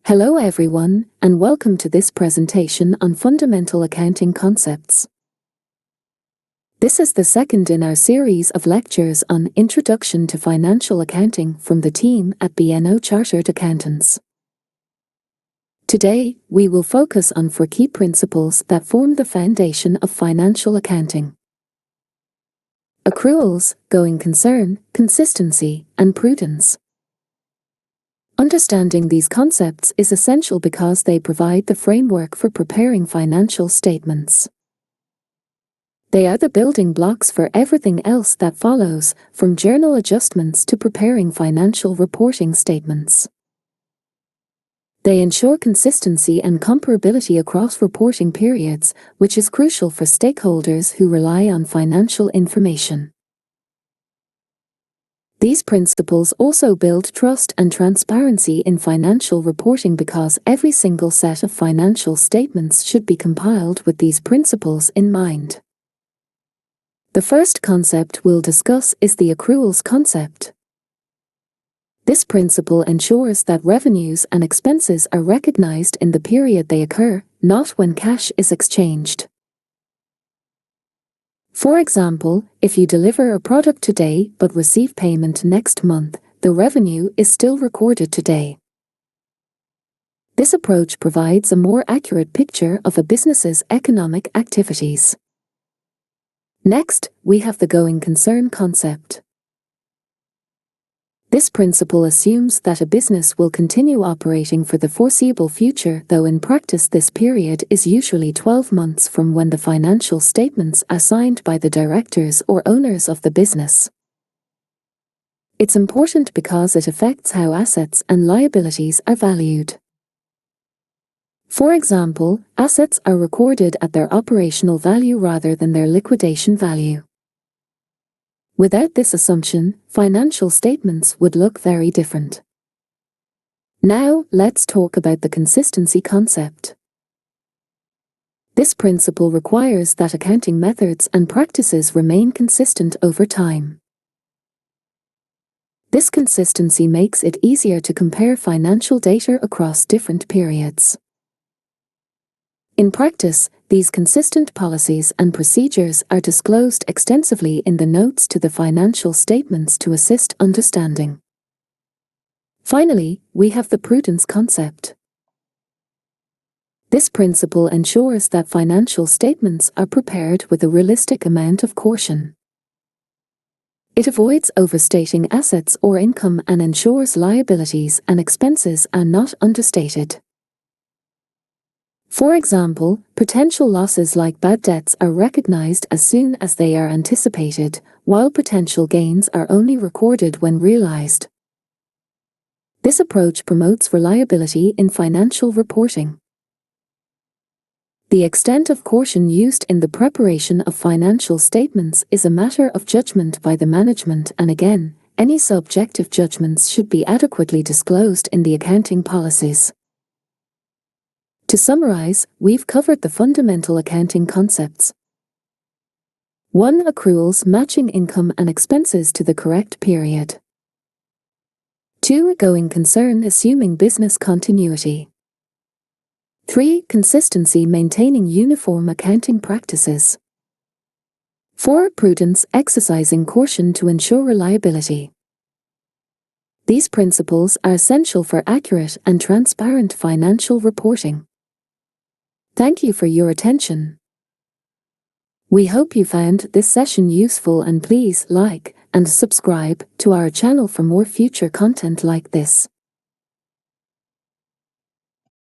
Hello everyone, and welcome to this presentation on fundamental accounting concepts. This is the second in our series of lectures on Introduction to Financial Accounting from the team at BNO Chartered Accountants. Today, we will focus on 4 key principles that form the foundation of financial accounting: accruals, going concern, consistency, and prudence. Understanding these concepts is essential because they provide the framework for preparing financial statements. They are the building blocks for everything else that follows, from journal adjustments to preparing financial reporting statements. They ensure consistency and comparability across reporting periods, which is crucial for stakeholders who rely on financial information. These principles also build trust and transparency in financial reporting because every single set of financial statements should be compiled with these principles in mind. The first concept we'll discuss is the accruals concept. This principle ensures that revenues and expenses are recognized in the period they occur, not when cash is exchanged. For example, if you deliver a product today but receive payment next month, the revenue is still recorded today. This approach provides a more accurate picture of a business's economic activities. Next, we have the going concern concept. This principle assumes that a business will continue operating for the foreseeable future, though in practice this period is usually 12 months from when the financial statements are signed by the directors or owners of the business. It's important because it affects how assets and liabilities are valued. For example, assets are recorded at their operational value rather than their liquidation value. Without this assumption, financial statements would look very different. Now, let's talk about the consistency concept. This principle requires that accounting methods and practices remain consistent over time. This consistency makes it easier to compare financial data across different periods. In practice, these consistent policies and procedures are disclosed extensively in the notes to the financial statements to assist understanding. Finally, we have the prudence concept. This principle ensures that financial statements are prepared with a realistic amount of caution. It avoids overstating assets or income and ensures liabilities and expenses are not understated. For example, potential losses like bad debts are recognized as soon as they are anticipated, while potential gains are only recorded when realized. This approach promotes reliability in financial reporting. The extent of caution used in the preparation of financial statements is a matter of judgment by the management, and again, any subjective judgments should be adequately disclosed in the accounting policies. To summarize, we've covered the fundamental accounting concepts. 1. Accruals, matching income and expenses to the correct period. 2. Going concern, assuming business continuity. 3. Consistency, maintaining uniform accounting practices. 4. Prudence, exercising caution to ensure reliability. These principles are essential for accurate and transparent financial reporting. Thank you for your attention. We hope you found this session useful, and please like and subscribe to our channel for more future content like this.